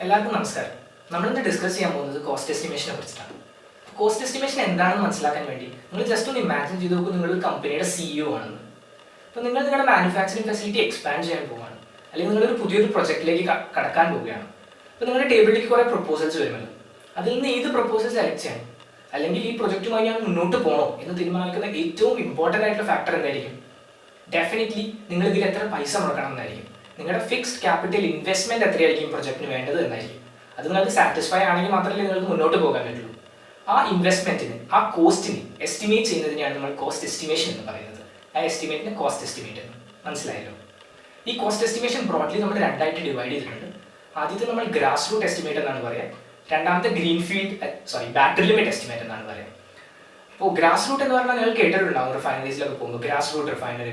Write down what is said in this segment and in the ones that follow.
എല്ലാവർക്കും നമസ്കാരം. നമ്മളിന്ന് ഡിസ്കസ് ചെയ്യാൻ പോകുന്നത് കോസ്റ്റ് എസ്റ്റിമേഷനെ കുറിച്ചിട്ടാണ്. കോസ്റ്റ് എസ്റ്റിമേഷൻ എന്താണെന്ന് മനസ്സിലാക്കാൻ വേണ്ടി നിങ്ങൾ ജസ്റ്റ് ഒന്ന് ഇമാജിൻ ചെയ്ത് നോക്കും, നിങ്ങളൊരു കമ്പനിയുടെ CEO ആണെന്ന്. അപ്പോൾ നിങ്ങൾ നിങ്ങളുടെ മാനുഫാക്ചറിങ് ഫെസിലിറ്റി എക്സ്പാൻഡ് ചെയ്യാൻ പോവുകയാണ്, അല്ലെങ്കിൽ നിങ്ങളൊരു പുതിയൊരു പ്രൊജക്റ്റിലേക്ക് കടക്കാൻ പോവുകയാണ്. അപ്പോൾ നിങ്ങളുടെ ടേബിളിലേക്ക് കുറേ പ്രപ്പോസൽസ് വരുമല്ലോ. അതിൽ നിന്ന് ഏത് പ്രപ്പോസൽ സെലക്ട് ചെയ്യണം, അല്ലെങ്കിൽ ഈ പ്രൊജക്റ്റുമായി ഞാൻ മുന്നോട്ട് പോകണോ എന്ന് തീരുമാനിക്കുന്ന ഏറ്റവും ഇമ്പോർട്ടൻ്റ് ആയിട്ടുള്ള ഫാക്ടർ എന്തായിരിക്കും? ഡെഫിനറ്റ്ലി നിങ്ങൾ ഇതിൽ എത്ര പൈസ മുടക്കണം എന്നായിരിക്കും. നിങ്ങളുടെ ഫിക്സ്ഡ് ക്യാപിറ്റൽ ഇൻവെസ്റ്റ്മെന്റ് എത്രയായിരിക്കും പ്രൊജക്റ്റിന് വേണ്ടത് എന്നായിരിക്കും. അത് നിങ്ങൾക്ക് സാറ്റിസ്ഫൈ ആണെങ്കിൽ മാത്രമേ നിങ്ങൾക്ക് മുന്നോട്ട് പോകാൻ പറ്റുള്ളൂ. ആ ഇൻവെസ്റ്റ്മെന്റിന്, ആ കോസ്റ്റിന് എസ്റ്റിമേറ്റ് ചെയ്യുന്നതിനെയാണ് നമ്മൾ കോസ്റ്റ് എസ്റ്റിമേഷൻ എന്ന് പറയുന്നത്. ആ എസ്റ്റിമേറ്റിന് കോസ്റ്റ് എസ്റ്റിമേറ്റ് എന്ന് മനസ്സിലായല്ലോ. ഈ കോസ്റ്റ് എസ്റ്റിമേഷൻ ബ്രോഡ്ലി നമ്മൾ രണ്ടായിട്ട് ഡിവൈഡ് ചെയ്തിട്ടുണ്ട്. ആദ്യത്തെ നമ്മൾ ഗ്രാസ് റൂട്ട് എസ്റ്റിമേറ്റ് എന്നാണ് പറയുക, രണ്ടാമത്തെ ബാറ്ററി ലിമിറ്റ് എസ്റ്റിമേറ്റ് എന്നാണ് പറയുക. അപ്പോൾ ഗ്രാസ് റൂട്ട് എന്ന് പറഞ്ഞാൽ നിങ്ങൾ കേട്ടിട്ടുണ്ടാവും, റിഫൈനറീസിലൊക്കെ പോകുമ്പോൾ ഗ്രാസ് റൂട്ട് റിഫൈനറി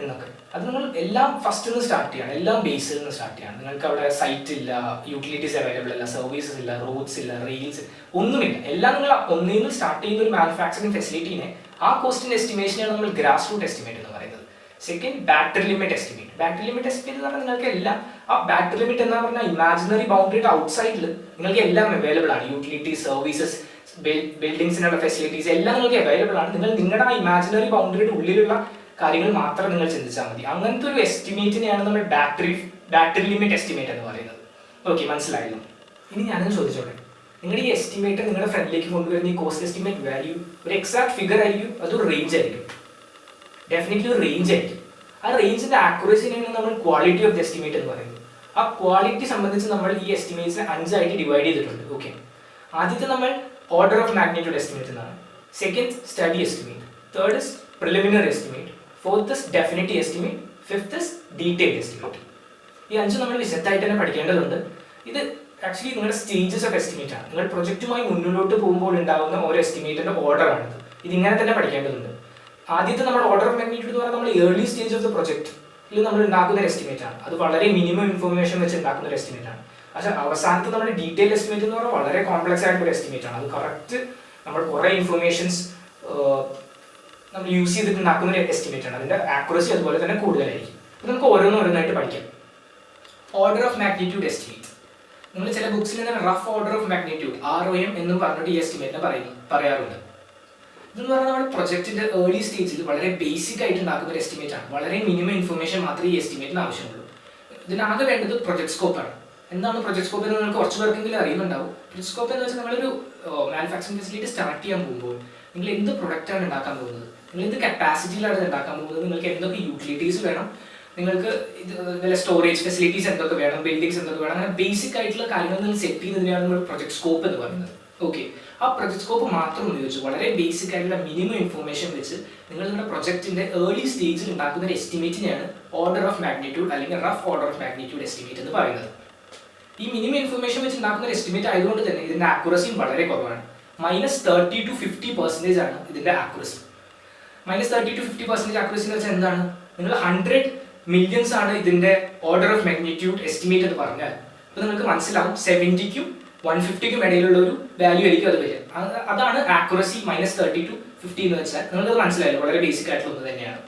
എന്നൊക്കെ. അത് നിങ്ങൾ എല്ലാം ഫസ്റ്റ് നിന്ന് സ്റ്റാർട്ട് ചെയ്യണം, എല്ലാം ബേസിൽ നിന്ന് സ്റ്റാർട്ട് ചെയ്യണം. നിങ്ങൾക്ക് അവിടെ സൈറ്റ് ഇല്ല, യൂട്ടിലിറ്റീസ് അവൈലബിൾ അല്ല, സർവീസസ് ഇല്ല, റോഡ്സ് ഇല്ല, റെയിൽസ് ഒന്നുമില്ല. എല്ലാം നിങ്ങൾ ഒന്നിൽ നിന്ന് സ്റ്റാർട്ട് ചെയ്യുന്ന ഒരു മാനുഫാക്ചറിങ് ഫെസിലിറ്റീനെ ആ കോസ്റ്റിന്റെ എസ്റ്റിമേഷനാണ് നമ്മൾ ഗ്രാസ് റൂട്ട് എസ്റ്റിമേറ്റ് എന്ന് പറയുന്നത്. Second, battery limit estimate. Battery limit estimate എന്ന് പറഞ്ഞാൽ നിങ്ങൾക്ക് എല്ലാം, ആ ബാറ്ററി ലിമിറ്റ് എന്ന് പറഞ്ഞാൽ ഇമാജിനറി ബൗണ്ടറിയുടെ ഔട്ട്സൈഡിൽ നിങ്ങൾക്ക് എല്ലാം അവൈലബിൾ ആണ്. യൂട്ടിലിറ്റീസ്, സർവീസസ്, ബിൽഡിങ്സിനുള്ള ഫെസിലിറ്റീസ് എല്ലാം നിങ്ങൾക്ക് അവൈലബിൾ ആണ്. നിങ്ങൾ നിങ്ങളുടെ ആ ഇമാജിനറി ബൗണ്ടറിയുടെ ഉള്ളിലുള്ള കാര്യങ്ങൾ മാത്രം നിങ്ങൾ ചിന്തിച്ചാൽ മതി. അങ്ങനത്തെ ഒരു എസ്റ്റിമേറ്റിനെയാണ് നമ്മൾ ബാറ്ററി ലിമിറ്റ് എസ്റ്റിമേറ്റ് എന്ന് പറയുന്നത്. ഓക്കെ, മനസ്സിലായല്ലോ. ഇനി ഞാനൊന്ന് ചോദിച്ചോട്ടെ, നിങ്ങളുടെ ഈ എസ്റ്റിമേറ്റ് നിങ്ങളുടെ ഫ്രണ്ടിലേക്ക് കൊണ്ടുവരുന്ന ഈ കോസ്റ്റ് എസ്റ്റിമേറ്റ് വാല്യൂ ഒരു എക്സാക്ട് ഫിഗർ ആയിരിക്കും, അതൊരു റേഞ്ച് ആയിരിക്കും? ഡെഫിനറ്റ്ലി ഒരു റേഞ്ച് ആയിരിക്കും. ആ റേഞ്ചിന്റെ ആക്യുറസിനെയാണ് നമ്മൾ ക്വാളിറ്റി ഓഫ് ദി എസ്റ്റിമേറ്റ് എന്ന് പറയുന്നത്. ആ ക്വാളിറ്റി സംബന്ധിച്ച് നമ്മൾ ഈ എസ്റ്റിമേറ്റ്സിനെ 5 ആയിട്ട് ഡിവൈഡ് ചെയ്തിട്ടുണ്ട്. ഓക്കെ, ആദ്യത്തെ നമ്മൾ ഓർഡർ ഓഫ് മാഗ്നിറ്റ്യൂഡ് എസ്റ്റിമേറ്റ് എന്നാണ്. Second, study estimate. Third is preliminary estimate. Fourth is definitive estimate. Fifth is detailed estimate. ഈ 5 നമ്മൾ വിശദമായിട്ട് തന്നെ പഠിക്കേണ്ടതുണ്ട്. ഇത് ആക്ച്വലി നിങ്ങളുടെ സ്റ്റേജസ് ഓഫ് എസ്റ്റിമേറ്റ് ആണ്. നിങ്ങൾ പ്രൊജക്റ്റുമായി മുന്നോട്ട് പോകുമ്പോൾ ഉണ്ടാകുന്ന ഓരോ എസ്റ്റിമേറ്റിന്റെ ഓർഡർ ആണിത്. ഇതിങ്ങനെ തന്നെ പഠിക്കേണ്ടതുണ്ട്. ആദ്യത്തെ നമ്മൾ ഓർഡർ ഓഫ് മാഗ്നിറ്റ്യൂഡ് എന്ന് പറഞ്ഞാൽ നമ്മൾ ഏർലി സ്റ്റേജ് ഓഫ് ദ പ്രൊജക്റ്റിൽ നമ്മൾ ഉണ്ടാക്കുന്ന ഒരു എസ്റ്റിമേറ്റ് ആണ്. അത് വളരെ മിനിമം ഇൻഫർമേഷൻ വെച്ച് ഉണ്ടാക്കുന്ന ഒരു എസ്റ്റിമേറ്റ് ആണ്. പക്ഷേ അവസാനത്തെ നമ്മൾ ഡീറ്റെയിൽ എസ്റ്റിമേറ്റ് എന്ന് പറഞ്ഞാൽ വളരെ കോംപ്ലക്സ് ആയിട്ടുള്ള ഒരു എസ്റ്റിമേറ്റ് ആണ്. അത് കറക്റ്റ് നമ്മൾ കുറേ ഇൻഫർമേഷൻസ് നമ്മൾ യൂസ് ചെയ്തിട്ട് ഉണ്ടാക്കുന്ന ഒരു എസ്റ്റിമേറ്റ് ആണ്. അതിന്റെ ആക്യുറസി അതുപോലെ തന്നെ കൂടുതലായിരിക്കും. അപ്പോൾ നമുക്ക് ഓരോന്നായിട്ട് പഠിക്കാം. Order of magnitude estimate. നിങ്ങൾ ചില ബുക്സിൽ നിന്ന് rough order of magnitude ROM എന്നും പറഞ്ഞിട്ട് ഈ എസ്റ്റിമേറ്റിനെ പറയാറുണ്ട്. ഇതെന്ന് പറഞ്ഞാൽ നമ്മുടെ പ്രൊജക്റ്റിന്റെ ഏർലി സ്റ്റേജിൽ വളരെ ബേസിക് ആയിട്ട് ഉണ്ടാക്കുന്ന ഒരു എസ്റ്റിമേറ്റ് ആണ്. വളരെ മിനിമം ഇൻഫർമേഷൻ മാത്രമേ ഈ എസ്റ്റിമേറ്റിന് ആവശ്യമുള്ളൂ. ഇതിനാകെ വേണ്ടത് പ്രൊജക്ട് സ്കോപ്പ് ആണ്. എന്താണ് പ്രൊജക്ട് സ്കോപ്പ് എന്ന് നിങ്ങൾക്ക് കുറച്ച് പേർക്കെങ്കിലും അറിയുന്നുണ്ടാവും. പ്രൊജക്ട് സ്കോപ്പ് എന്ന് വെച്ചാൽ നമ്മളൊരു മാനുഫാക്ചറിംഗ് ഫെസിലിറ്റി സ്റ്റാർട്ട് ചെയ്യാൻ പോകുമ്പോൾ നിങ്ങൾ എന്ത് പ്രൊഡക്റ്റാണ് ഉണ്ടാക്കാൻ പോകുന്നത്, നിങ്ങൾ എന്ത് കപ്പാസിറ്റിയിലാണ് ഇത് ഉണ്ടാക്കാൻ പോകുന്നത്, നിങ്ങൾക്ക് എന്തൊക്കെ യൂട്ടിലിറ്റീസ് വേണം, നിങ്ങൾക്ക് ഇത് സ്റ്റോറേജ് ഫെസിലിറ്റീസ് എന്തൊക്കെ വേണം, ബിൽഡിങ്സ് എന്തൊക്കെ വേണം, അങ്ങനെ ബേസിക് ആയിട്ടുള്ള കാര്യങ്ങൾ നിങ്ങൾ സെറ്റ് ചെയ്യുന്നതിനാണ് നമ്മൾ പ്രൊജക്ട് സ്കോപ്പ് എന്ന് പറയുന്നത്. ഓക്കെ, ആ പ്രൊജക്ട് സ്കോപ്പ് മാത്രം ഉപയോഗിച്ച് വളരെ ബേസിക് ആയിട്ടുള്ള മിനിമം ഇൻഫർമേഷൻ വെച്ച് നിങ്ങൾ നിങ്ങളുടെ പ്രൊജക്റ്റിന്റെ ഏർലി സ്റ്റേജിൽ ഉണ്ടാക്കുന്ന ഒരു എസ്റ്റിമേറ്റിനെയാണ് ഓർഡർ ഓഫ് മാഗ്നിറ്റ്യൂഡ് അല്ലെങ്കിൽ rough order of magnitude estimate എന്ന് പറയുന്നത്. ഈ മിനിമം ഇൻഫർമേഷൻ വെച്ച് ഉണ്ടാക്കുന്ന ഒരു എസ്റ്റിമേറ്റ് ആയതുകൊണ്ട് തന്നെ ഇതിന്റെ ആക്യുറസിയും വളരെ കുറവാണ്. -30 to 50% ആണ് ഇതിന്റെ ആക്യുറസി. -30 to 50% ആക്യുറസി എന്ന് വെച്ചാൽ എന്താണ്? നിങ്ങൾ 100 മില്യൺസ് ആണ് ഇതിന്റെ ഓർഡർ ഓഫ് മാഗ്നിറ്റ്യൂഡ് എസ്റ്റിമേറ്റ് എന്ന് പറഞ്ഞാൽ അപ്പോൾ നിങ്ങൾക്ക് മനസ്സിലാവും 70ക്കും 150ക്കും ഇടയിലുള്ള ഒരു വാല്യൂ ആയിരിക്കും അത് വരിക. അതാണ് ആക്യുറസി -30 to 50 എന്ന് വെച്ചാൽ. നിങ്ങൾക്ക് മനസ്സിലായല്ലോ, വളരെ ബേസിക് ആയിട്ടുള്ള ഒന്ന് തന്നെയാണ്.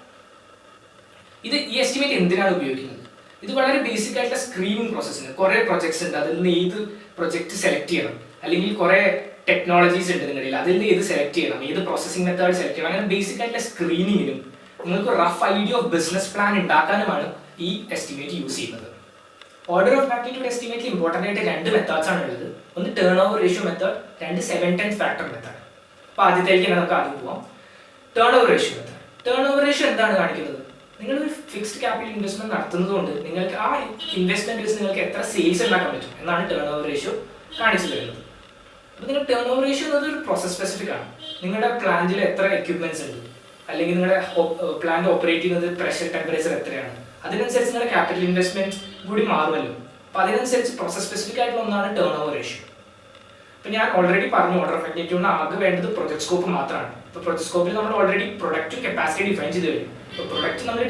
ഈ എസ്റ്റിമേറ്റ് എന്തിനാണ് ഉപയോഗിക്കുന്നത്? ഇത് വളരെ ബേസിക് ആയിട്ടുള്ള സ്ക്രീനിങ് പ്രോസസ്സിന് കുറേ പ്രൊജക്ട്സ് ഉണ്ട്, അതിൽ നിന്ന് ഏത് പ്രൊജക്ട് സെലക്ട് ചെയ്യണം, അല്ലെങ്കിൽ കുറേ ടെക്നോളജീസ് ഉണ്ട് നിങ്ങളിൽ, അതിൽ നിന്ന് ഏത് സെലക്ട് ചെയ്യണം, ഏത് പ്രോസസ്സിംഗ് മെത്തേഡ് സെലക്ട് ചെയ്യണം, അങ്ങനെ ബേസിക് ആയിട്ടുള്ള സ്ക്രീനിങ്ങിനും നിങ്ങൾക്ക് rough idea of business plan ഉണ്ടാക്കാനുമാണ് ഈ എസ്റ്റിമേറ്റ് യൂസ് ചെയ്യുന്നത്. ഓർഡർ ഓഫ് മാഗ്നിറ്റ്യൂഡ് എസ്റ്റിമേറ്റിൽ ഇമ്പോർട്ടൻ്റ് ആയിട്ട് 2 മെത്തേഡ്സ് ആണ് ഉള്ളത്. ഒന്ന് turnover ratio method, 2 7/10 factor method. അപ്പോൾ ആദ്യത്തേക്ക് നമുക്ക് ആദ്യം പോവാം. Turnover ratio method. Turnover ratio എന്താണ് കാണിക്കുന്നത്? നിങ്ങൾ ഒരു ഫിക്സ്ഡ് ക്യാപിറ്റൽ ഇൻവെസ്റ്റ്മെന്റ് നടത്തുന്നത് കൊണ്ട് നിങ്ങൾക്ക് ആ ഇൻവെസ്റ്റ്മെന്റ് വെച്ച് നിങ്ങൾക്ക് എത്ര സെയിൽസ് ഉണ്ടാക്കാൻ പറ്റും എന്നാണ് ടേൺ ഓവർ റേഷ്യോ കാണിച്ചു തരുന്നത്. അപ്പോൾ നിങ്ങൾ ടേൺ ഓവർ റേഷ്യോ എന്നത് ഒരു പ്രോസസ് സ്പെസിഫിക് ആണ്. നിങ്ങളുടെ പ്ലാന്റിൽ എത്ര എക്യുപ്മെന്റ്സ് ഉണ്ട്, അല്ലെങ്കിൽ നിങ്ങളുടെ പ്ലാന്റ് ഓപ്പറേറ്റ് ചെയ്യുന്നത് പ്രഷർ, ടെമ്പറേച്ചർ എത്രയാണ്, അതിനനുസരിച്ച് നിങ്ങളുടെ ക്യാപിറ്റൽ ഇൻവെസ്റ്റ്മെന്റ് കൂടി മാറുമല്ലോ. അപ്പോൾ അതിനനുസരിച്ച് പ്രോസസ് സ്പെസിഫിക് ആയിട്ടുള്ള ഒന്നാണ് ടേൺ ഓവർ റേഷ്യോ. അപ്പോൾ ഞാൻ ഓൾറെഡി പറഞ്ഞു, ഓർഡർ ഓഫ് മാഗ്നിറ്റ്യൂഡിന് ആകെ വേണ്ടത് പ്രൊജക്ട് സ്കോപ്പ് മാത്രമാണ്. ഇപ്പോൾ പ്രൊജക്ട് സ്കോപ്പിൽ നമ്മൾ ഓൾറെഡി പ്രൊഡക്റ്റും കപ്പാസിറ്റി ഡിഫൈൻ ചെയ്ത് കഴിഞ്ഞു. ഇപ്പോൾ പ്രൊഡക്റ്റ് നമ്മൾ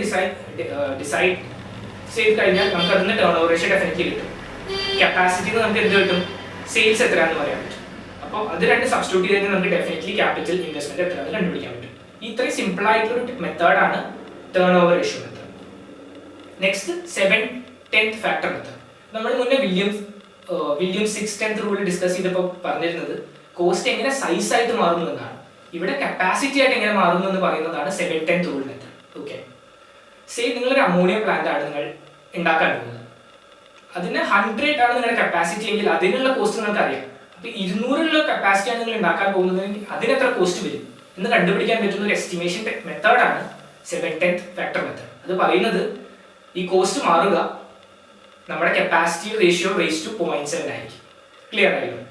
ഡിസൈഡ് ചെയ്ത് കഴിഞ്ഞാൽ നമുക്ക് അതിന് ടേൺ ഓവർ റേഷ്യോ ഡെഫിനറ്റ്ലി കിട്ടും. കപ്പാസിറ്റിന്ന് നമുക്ക് എന്ത് കിട്ടും? സെയിൽസ് എത്രയാണെന്ന് പറയാൻ പറ്റും. അപ്പോൾ അത് 2 സബ്സ്റ്റിറ്റ്യൂട്ട് ചെയ്ത് നമുക്ക് ഡെഫിനറ്റ്ലി ക്യാപിറ്റൽ ഇൻവെസ്റ്റ്മെന്റ് എത്രയാണെന്ന് കണ്ടുപിടിക്കാൻ പറ്റും. ഇത്രയും സിമ്പിൾ ആയിട്ടുള്ള ഒരു മെത്തേഡാണ് turn over ratio method. Next 7/10 factor method. നമ്മൾ മുന്നേ വില്യംസ് വില്യം 6-10 റൂൾ ഡിസ്കസ് ചെയ്തപ്പോൾ പറഞ്ഞിരുന്നത് കോസ്റ്റ് എങ്ങനെ സൈസ് ആയിട്ട് മാറുന്നു എന്നാണ്. ഇവിടെ കപ്പാസിറ്റി ആയിട്ട് എങ്ങനെ മാറുന്നു എന്ന് പറയുന്നതാണ് 7-10 റൂൾ മെത്തേഡ്. ഓക്കെ, സേ നിങ്ങളൊരു അമോണിയ പ്ലാന്റ് ആണ് നിങ്ങൾ ഉണ്ടാക്കാൻ പോകുന്നത്. അതിന് 100 ആണ് നിങ്ങളുടെ കപ്പാസിറ്റി എങ്കിൽ അതിനുള്ള കോസ്റ്റ് നിങ്ങൾക്ക് അറിയാം. അപ്പൊ 200 കപ്പാസിറ്റി ആണ് നിങ്ങൾ ഉണ്ടാക്കാൻ പോകുന്നതെങ്കിൽ അതിന് എത്ര കോസ്റ്റ് വരും എന്ന് കണ്ടുപിടിക്കാൻ പറ്റുന്ന ഒരു എസ്റ്റിമേഷൻ മെത്തേഡാണ് 7-10 ഫാക്ടർ മെത്തേഡ്. അത് പറയുന്നത് ഈ കോസ്റ്റ് മാറുക നമ്മുടെ കപ്പാസിറ്റി റേഷ്യോ റേസ് ടു 0.7 ആയിരിക്കും. ക്ലിയർ ആയിരുന്നു.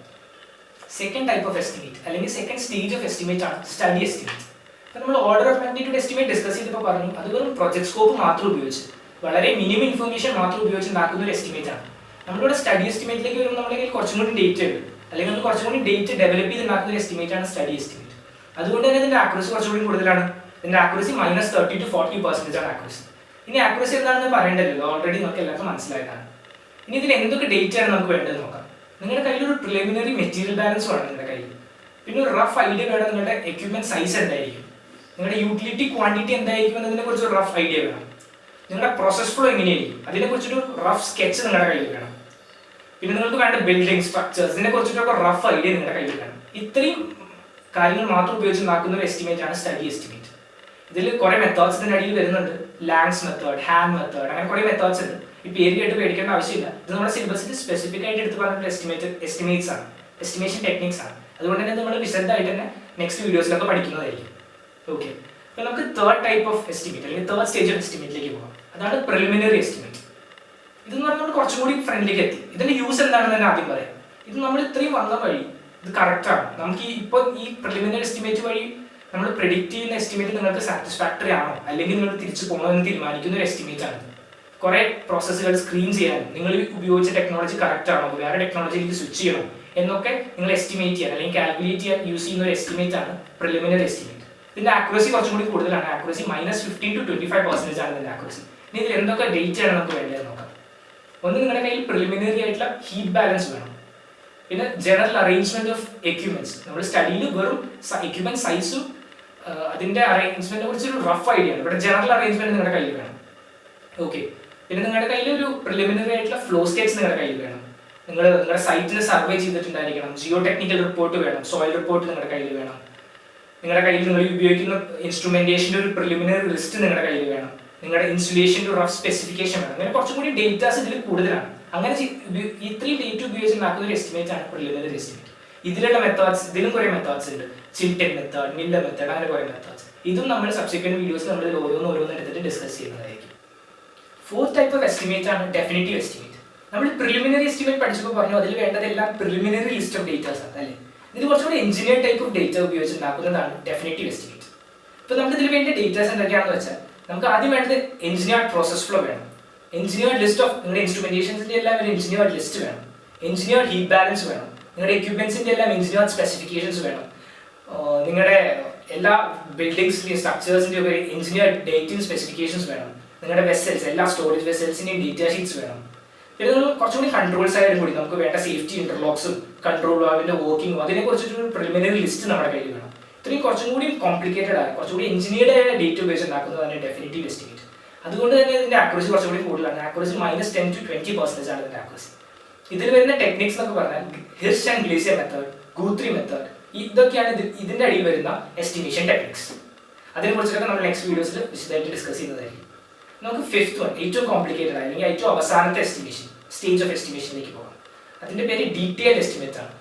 സെക്കൻഡ് ടൈപ്പ് ഓഫ് എസ്റ്റിമേറ്റ് അല്ലെങ്കിൽ സെക്കൻഡ് സ്റ്റേജ് ഓഫ് എസ്റ്റിമേറ്റ് ആണ് സ്റ്റഡി എസ്റ്റിമേറ്റ്. അപ്പോൾ നമ്മൾ order of magnitude estimate discuss ചെയ്തപ്പോൾ പറഞ്ഞു അത് വെറും പ്രൊജക്ട് സ്കോപ്പ് മാത്രം ഉപയോഗിച്ച് വളരെ മിനിമം ഇൻഫർമേഷൻ മാത്രം ഉപയോഗിച്ച് ഉണ്ടാക്കുന്ന ഒരു എസ്റ്റിമേറ്റ് ആണ്. നമ്മളിവിടെ സ്റ്റഡി എസ്റ്റിമേറ്റിലേക്ക് വരുമ്പോൾ നമ്മുടെ കയ്യിൽ കുറച്ചും കൂടി ഡേറ്റ് ഉണ്ട്, അല്ലെങ്കിൽ നമ്മൾ കുറച്ചും കൂടി ഡേറ്റ് ഡെവലപ്പ് ചെയ്ത് ഉണ്ടാക്കുന്ന ഒരു എസ്റ്റിമേറ്റ് ആണ് സ്റ്റഡി എസ്റ്റിമേറ്റ്. അതുകൊണ്ട് തന്നെ ഇതിന്റെ ആക്യുറസി കുറച്ചുകൂടി കൂടുതലാണ്. ഇതിന്റെ ആക്യുറസി -30 to 40% ആണ് ആക്യുറസി. ഇനി ആക്യുറസി എന്താണെന്ന് പറയേണ്ടല്ലോ, ഓൾറെഡി നമുക്ക് എല്ലാവർക്കും മനസ്സിലായതാണ്. ഇനി ഇതിൽ എന്തൊക്കെ ഡേറ്റ് ആണ് നമുക്ക് വേണ്ടത് നോക്കാം. നിങ്ങളുടെ കയ്യിൽ ഒരു പ്രിലിമിനറി മെറ്റീരിയൽ ബാലൻസ് വേണം നിങ്ങളുടെ കയ്യിൽ. പിന്നെ ഒരു റഫ് ഐഡിയ വേണം നിങ്ങളുടെ എക്യുപ്മെന്റ് സൈസ് എന്തായിരിക്കും, നിങ്ങളുടെ യൂട്ടിലിറ്റി ക്വാണ്ടിറ്റി എന്തായിരിക്കും എന്നതിനെ കുറിച്ച് ഒരു റഫ് ഐഡിയ വേണം. നിങ്ങളുടെ പ്രോസസ് ഫ്ലോ എങ്ങനെയായിരിക്കും അതിനെ കുറിച്ചൊരു റഫ് സ്കെച്ച് നിങ്ങളുടെ കയ്യിൽ വേണം. പിന്നെ നിങ്ങൾക്ക് വേണ്ട ബിൽഡിംഗ് സ്ട്രക്ചേഴ്സ് ഇതിനെ കുറിച്ചിട്ടൊക്കെ റഫ് ഐഡിയ നിങ്ങളുടെ കയ്യിൽ വേണം. ഇത്രയും കാര്യങ്ങൾ മാത്രം ഉപയോഗിച്ച് ഉണ്ടാക്കുന്ന ഒരു എസ്റ്റിമേറ്റ് ആണ് സ്റ്റഡി എസ്റ്റിമേറ്റ്. ഇതിൽ കുറെ മെത്തേഡ്സ് ഇതിന്റെ അടിയിൽ വരുന്നുണ്ട്. ലാങ്സ് മെത്തേഡ്, ഹാൻ മെത്തേഡ്, അങ്ങനെ കുറെ മെത്തേഡ്സ് ഉണ്ട്. ഈ പേര് കേട്ട് പേടിക്കേണ്ട ആവശ്യമില്ല. ഇത് നമ്മുടെ സിലബസിൽ സ്പെസിഫിക് ആയിട്ട് എടുത്ത് പറഞ്ഞിട്ടുള്ള എസ്റ്റിമേറ്റ്സ് ആണ്, എസ്റ്റിമേഷൻ ടെക്നിക്സ് ആണ്. അതുകൊണ്ട് തന്നെ നമ്മൾ വിശദമായിട്ട് തന്നെ നെക്സ്റ്റ് വീഡിയോസിലൊക്കെ പഠിക്കുന്നതായിരിക്കും. ഓക്കെ, അപ്പോൾ നമുക്ക് തേർഡ് ടൈപ്പ് ഓഫ് എസ്റ്റിമേറ്റ് അല്ലെങ്കിൽ തേർഡ് സ്റ്റേജ് ഓഫ് എസ്റ്റിമേറ്റിലേക്ക് പോകാം. അതാണ് പ്രിലിമിനറി എസ്റ്റിമേറ്റ്. ഇതെന്ന് പറഞ്ഞാൽ നമ്മൾ കുറച്ചും കൂടി ഫ്രണ്ടിലേക്ക് എത്തി. ഇതിന്റെ യൂസ് എന്താണെന്ന് തന്നെ ആദ്യം പറയാം. ഇത് നമ്മൾ ഇത്രയും വന്ന വഴി ഇത് കറക്റ്റ് ആണ്. നമുക്ക് ഇപ്പോൾ ഈ പ്രിലിമിനറി എസ്റ്റിമേറ്റ് വഴി നമ്മൾ പ്രെഡിക്റ്റ് ചെയ്യുന്ന എസ്റ്റിമേറ്റ് നിങ്ങൾക്ക് സാറ്റിസ്ഫാക്ടറി ആണോ അല്ലെങ്കിൽ നിങ്ങൾ തിരിച്ചു പോകണമെന്ന് തീരുമാനിക്കുന്ന ഒരു എസ്റ്റിമേറ്റ് ആണ്. കുറെ പ്രോസസ്സുകൾ സ്ക്രീൻ ചെയ്യാനും നിങ്ങൾ ഉപയോഗിച്ച ടെക്നോളജി കറക്റ്റ് ആണോ, വേറെ ടെക്നോളജിയിലേക്ക് സ്വിച്ച് ചെയ്യണോ എന്നൊക്കെ നിങ്ങൾ എസ്റ്റിമേറ്റ് ചെയ്യാൻ അല്ലെങ്കിൽ കാൽക്കുലേറ്റ് ചെയ്യാൻ യൂസ് ചെയ്യുന്ന ഒരു എസ്റ്റിമേറ്റ് ആണ് പ്രിലിമിനറി എസ്റ്റിമേറ്റ്. ഇതിന്റെ ആക്യുറസി കുറച്ചും കൂടി കൂടുതലാണ്. ആക്യുറസി -15 to 25% ആണ് ഇതിന്റെ ആക്യുറസി. ഇനി ഇതിൽ എന്തൊക്കെ ഡേറ്റ് ആണ് നമുക്ക് വേണ്ടത് നോക്കാം. ഒന്ന്, നിങ്ങളുടെ കയ്യിൽ പ്രിലിമിനറി ആയിട്ടുള്ള ഹീറ്റ് ബാലൻസ് വേണം. പിന്നെ ജനറൽ അറേഞ്ച്മെന്റ് ഓഫ് എക്യുപ്മെന്റ്സ്. നമ്മൾ സ്റ്റഡിയിൽ വെറും എക്യുപ്മെന്റ് സൈസും അതിന്റെ അറേഞ്ച്മെന്റിനെ കുറിച്ച് ഒരു റഫ് ഐഡിയ ആണ്. ഇവിടെ ജനറൽ അറേഞ്ച്മെന്റ് നിങ്ങളുടെ കയ്യിൽ വേണം. ഓക്കെ, പിന്നെ നിങ്ങളുടെ കയ്യിൽ ഒരു പ്രിലിമിനറി ആയിട്ടുള്ള ഫ്ലോ സ്കെച്ച് നിങ്ങളുടെ കയ്യിൽ വേണം. നിങ്ങളുടെ സൈറ്റിൽ സർവേ ചെയ്തിട്ടുണ്ടായിരിക്കണം. ജിയോ ടെക്നിക്കൽ റിപ്പോർട്ട് വേണം. സോയിൽ റിപ്പോർട്ട് നിങ്ങളുടെ കയ്യിൽ വേണം. നിങ്ങളുടെ കയ്യിൽ നിങ്ങൾ ഉപയോഗിക്കുന്ന ഇൻസ്ട്രുമെന്റേഷന്റെ ഒരു പ്രിലിമിനറി ലിസ്റ്റ് നിങ്ങളുടെ കയ്യിൽ വേണം. നിങ്ങളുടെ ഇൻസുലേഷന്റെ ഒരു റഫ് സ്പെസിഫിക്കേഷൻ വേണം. അങ്ങനെ കുറച്ചും കൂടി ഡേറ്റാസ് ഇതിൽ കൂടുതലാണ്. അങ്ങനെ ഇത്രയും ഡേറ്റ് ഉപയോഗിച്ച് ഉണ്ടാക്കുന്ന ഒരു എസ്റ്റിമേറ്റ് ആണ് പ്രിലിമിനറി എസ്റ്റിമേറ്റ്. ഇതിലുള്ള മെത്തേഡ്സ്, ഇതിലും കുറെ മെത്തേഡ്സ് ഉണ്ട്. ചിൽറ്റഡ് മെത്തേഡ്, മില്ലർ മെത്തേഡ്, അങ്ങനെ കുറെ മെത്തേഡ്സ്. ഇതും നമ്മൾ സബ്സിക്വന്റ് വീഡിയോസ് നമ്മൾ ഓരോന്ന് എടുത്തിട്ട് ഡിസ്കസ് ചെയ്യുന്നതായിരിക്കും. ഫോർത്ത് ടൈപ്പ് ഓഫ് എസ്റ്റിമേറ്റ് ആണ് ഡെഫിനിറ്റീവ് എസ്റ്റിമേറ്റ്. നമ്മൾ പ്രിലിമിനറി എസ്റ്റിമേറ്റ് പഠിച്ചപ്പോൾ പറഞ്ഞു അതിൽ വേണ്ടതെല്ലാം പ്രിലിമിനറി ലിസ്റ്റ് ഓഫ് ഡേറ്റാസ് ആണ് അല്ലേ. ഇത് കുറച്ചുകൂടി എഞ്ചിനീയർ ടൈപ്പ് ഓഫ് ഡേറ്റ ഉപയോഗിച്ച് ഉണ്ടാക്കുന്നതാണ് ഡെഫിനിറ്റീവ് എസ്റ്റിമേറ്റ്. ഇപ്പോൾ നമുക്ക് ഇതിൽ വേണ്ട ഡേറ്റാസ് എന്തൊക്കെയാണെന്ന് വെച്ചാൽ നമുക്ക് ആദ്യം വേണ്ടത് എഞ്ചിനീയർഡ് പ്രോസസ് ഫ്ലോ വേണം. എഞ്ചിനീയർഡ് ലിസ്റ്റ് ഓഫ് നിങ്ങളുടെ ഇൻസ്ട്രുമെന്റേഷൻസിന്റെ എല്ലാം ഒരു എഞ്ചിനീയർഡ് ലിസ്റ്റ് വേണം. എഞ്ചിനീയർഡ് ഹീറ്റ് ബാലൻസ് വേണം. നിങ്ങളുടെ എക്യുപ്മെന്റ്സിന്റെ എല്ലാം എഞ്ചിനീയർഡ് സ്പെസിഫിക്കേഷൻസ് വേണം. നിങ്ങളുടെ എല്ലാ ബിൽഡിംഗ്സിന്റെയും സ്ട്രക്ചേഴ്സിന്റെ ഒരു എഞ്ചിനീയർഡ് ഡേറ്റിംഗ് സ്പെസിഫിക്കേഷൻസ് വേണം. നിങ്ങളുടെ വെസൽസ്, എല്ലാ സ്റ്റോറേജ് വെസൽസിന്റെയും ഡേറ്റാ ഷീറ്റ്സ് വേണം. പിന്നെ നിങ്ങൾ കുറച്ചുകൂടി കൺട്രോൾ സൈഡ് കൂടി നമുക്ക് വേണ്ട സേഫ്റ്റി ഇന്റർലോക്സും കൺട്രോളും അതിന്റെ വർക്കിങ്ങും അതിനെ കുറിച്ചിട്ടൊരു പ്രിലിമിനറി ലിസ്റ്റ് നമ്മുടെ കയ്യിൽ വേണം. ഇത്രയും കുറച്ചും കൂടി കോംപ്ലിക്കേറ്റഡ് ആണ്, കുറച്ചുകൂടി എഞ്ചിനീയർഡ് ആയ ഡേറ്റ് ഉപയോഗിച്ച് ഉണ്ടാക്കുന്നതാണ് ഡെഫിനിറ്റീവ് എസ്റ്റിമേറ്റ്. അതുകൊണ്ട് തന്നെ ഇതിന്റെ ആക്യുറസി കുറച്ചുകൂടി കൂടുതലാണ്. ആക്യുറസി -10 to 20% ആണ് ഇതിന്റെ ആക്യുറസി. ഇതിൽ വരുന്ന ടെക്നിക്സ് എന്നൊക്കെ പറഞ്ഞാൽ Hirsch and glacier method, ഗൂത്രി method, ഇതൊക്കെയാണ് ഇതിന്റെ അടിയിൽ വരുന്ന എസ്റ്റിമേഷൻ ടെക്നിക്സ്. അതിനെ കുറിച്ചൊക്കെ നമ്മൾ നെക്സ്റ്റ് വീഡിയോസിൽ വിശദമായിട്ട് ഡിസ്കസ് ചെയ്യുന്നതായിരിക്കും. നമുക്ക് ഫിഫ്ത്ത് വൺ, ഏറ്റവും കോംപ്ലിക്കേറ്റഡ് അല്ലെങ്കിൽ ഏറ്റവും അവസാനത്തെ എസ്റ്റിമേഷൻ സ്റ്റേജ് ഓഫ് എസ്റ്റിമേഷനിലേക്ക് പോകാം. അതിന്റെ പേര് ഡീറ്റെയിൽഡ് എസ്റ്റിമേറ്റ് ആണ്.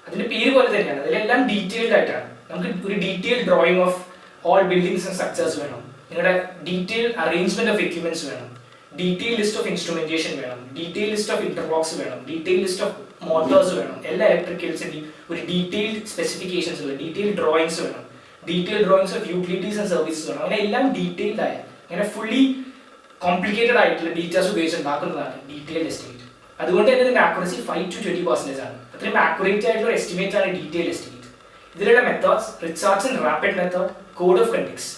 അതിന്റെ പേര് പോലെ തന്നെയാണ്, അതിലെല്ലാം ഡീറ്റെയിൽഡ് ആയിട്ടാണ്. നമുക്ക് ഒരു detailed drawing of all buildings and structures വേണം. നിങ്ങളുടെ ഡീറ്റെയിൽഡ് അറേഞ്ച്മെന്റ് ഓഫ് എക്യുപ്മെന്റ്സ് വേണം. ഡീറ്റെയിൽ ലിസ്റ്റ് ഓഫ് ഇൻസ്ട്രുമെന്റേഷൻ വേണം. ഡീറ്റെയിൽ ലിസ്റ്റ് ഓഫ് ഇന്റർബോക്സ് വേണം. ഡീറ്റെയിൽ ലിസ്റ്റ് ഓഫ് മോട്ടോഴ്സ് വേണം. എല്ലാ ഇലക്ട്രിക്കൽസിന്റെയും ഒരു ഡീറ്റെയിൽഡ് സ്പെസിഫിക്കേഷൻസ് വേണം. ഡീറ്റെയിൽഡ് ഡ്രോയിങ്സ് വേണം. Detailed drawings of utilities and services വേണം. അങ്ങനെ എല്ലാം ഡീറ്റെയിൽഡ് ആയ, അങ്ങനെ ഫുള്ളി കോംപ്ലിക്കേറ്റഡ് ആയിട്ടുള്ള ഡീറ്റെയിൽസ് ഉപയോഗിച്ച് ഉണ്ടാക്കുന്നതാണ് ഡീറ്റെയിൽഡ് എസ്റ്റിമേറ്റ്. അതുകൊണ്ട് തന്നെ ഇതിന്റെ ആക്യുറസി 5 to 20% ആണ്. അത്രയും ആക്യുറേറ്റ് ആയിട്ടുള്ള എസ്റ്റിമേറ്റ് ആണ് ഡീറ്റെയിൽഡ് എസ്റ്റിമേറ്റ്. ഇതിലുള്ള methods Richardson rapid method, code of കണ്ടിക്സ്,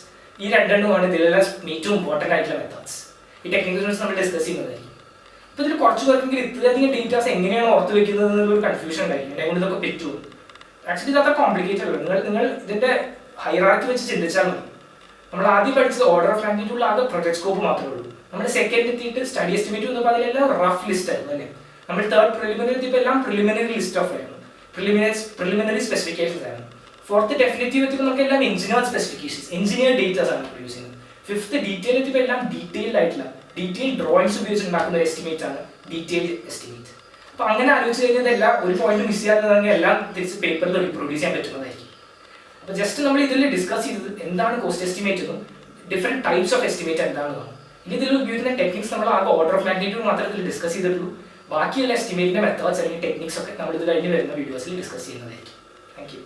ഈ രണ്ടെണ്ണമാണ് ഇതിലുള്ള ഏറ്റവും ഇമ്പോർട്ടൻ്റ് ആയിട്ടുള്ള മെത്തേഡ്സ്. ഈ ടെക്നിക്സ് നമ്മൾ ഡിസ്കസ് ചെയ്യുന്നതായിരിക്കും. അപ്പോൾ ഇതിൽ കുറച്ച് പേർക്കെങ്കിലും ഇത്രയധികം ഡേറ്റാസ് എങ്ങനെയാണ് ഓർത്ത് വെക്കുന്നത് എന്നുള്ളൊരു കൺഫ്യൂഷൻ ഉണ്ടായിരിക്കും. എന്നെ കൊണ്ട് ഇതൊക്കെ പറ്റുമോ? ആക്ച്വലി ഇത് അത്ര കോംപ്ലിക്കേറ്റഡ് അല്ല. നിങ്ങൾ ഇതിന്റെ ഹൈറാർക്കി വെച്ച് ചിന്തിച്ചാൽ മതി. നമ്മൾ ആദ്യം പഠിച്ചത് ഓർഡർ ഓഫ് മാഗ്നിറ്റ്യൂഡിൽ ആകെ പ്രൊജക്ട് സ്കോപ്പ് മാത്രമേ ഉള്ളൂ. നമ്മൾ സെക്കൻഡ് എത്തിയിട്ട് സ്റ്റഡി എസ്റ്റിമേറ്റ് വന്നപ്പോൾ അതിലെല്ലാം റഫ് ലിസ്റ്റ് ആയിരുന്നു അല്ലേ. നമ്മൾ തേർഡ് പ്രിലിമിനറി എത്തിയപ്പോൾ എല്ലാം പ്രിലിമിനറി ലിസ്റ്റ് ഓഫ് ആയിരുന്നു, പ്രിലിമിനറി സ്പെസിഫിക്കേഷൻസ് ആയിരുന്നു. ഫോർത്ത് ഡെഫിനറ്റീവ് എത്തിയപ്പോൾ നമുക്ക് എല്ലാം എഞ്ചിനീയർ സ്പെസിഫിക്കേഷൻസ്, എഞ്ചിനീയർ ഡേറ്റാസ് ആണ് പ്രൊഡ്യൂസ് ചെയ്യുന്നത്. ഫിഫ്ത്ത് ഡീറ്റെയിൽ എത്തിയപ്പോൾ എല്ലാം ഡീറ്റെയിൽഡ് ആയിട്ടുള്ള ഡീറ്റെയിൽ ഡ്രോയിങ്സ് ഉപയോഗിച്ച് ഉണ്ടാക്കുന്ന ഒരു എസ്റ്റിമേറ്റ് ആണ് ഡീറ്റെയിൽഡ് എസ്റ്റിമേറ്റ്. അപ്പോൾ അങ്ങനെ ആലോചിച്ച് കഴിഞ്ഞാൽ എല്ലാം ഒരു പോയിന്റ് മിസ് ചെയ്യാത്തതാണെങ്കിൽ എല്ലാം തിരിച്ച് പേപ്പറിൽ റീപ്രൊഡ്യൂസ് ചെയ്യാൻ പറ്റുന്നതായിരിക്കും. അപ്പോൾ ജസ്റ്റ് നമ്മൾ ഇതിൽ ഡിസ്കസ് ചെയ്തത് എന്താണ് കോസ്റ്റ് എസ്റ്റിമേറ്റ് എന്നും ഡിഫറെന്റ് ടൈപ്സ് ഓഫ് എസ്റ്റിമേറ്റ് എന്താണെന്നാണ്. ഇനി ഇതിൽ ഉപയോഗിക്കുന്ന ടെക്നിക്സ് നമ്മൾ ആകെ ഓർഡർ ഓഫ് മാഗ്നിറ്റ്യൂഡ് മാത്രമേ ഇതിൽ ഡിസ്കസ് ചെയ്തിട്ടുള്ളൂ. ബാക്കിയുള്ള എസ്റ്റിമേറ്റിന്റെ മെത്തേഡ്സ് അല്ലെങ്കിൽ ടെക്നിക്സ് ഒക്കെ നമ്മൾ ഇത് കഴിഞ്ഞ് വരുന്ന വീഡിയോസിൽ ഡിസ്കസ് ചെയ്യുന്നതായിരിക്കും. Thank you.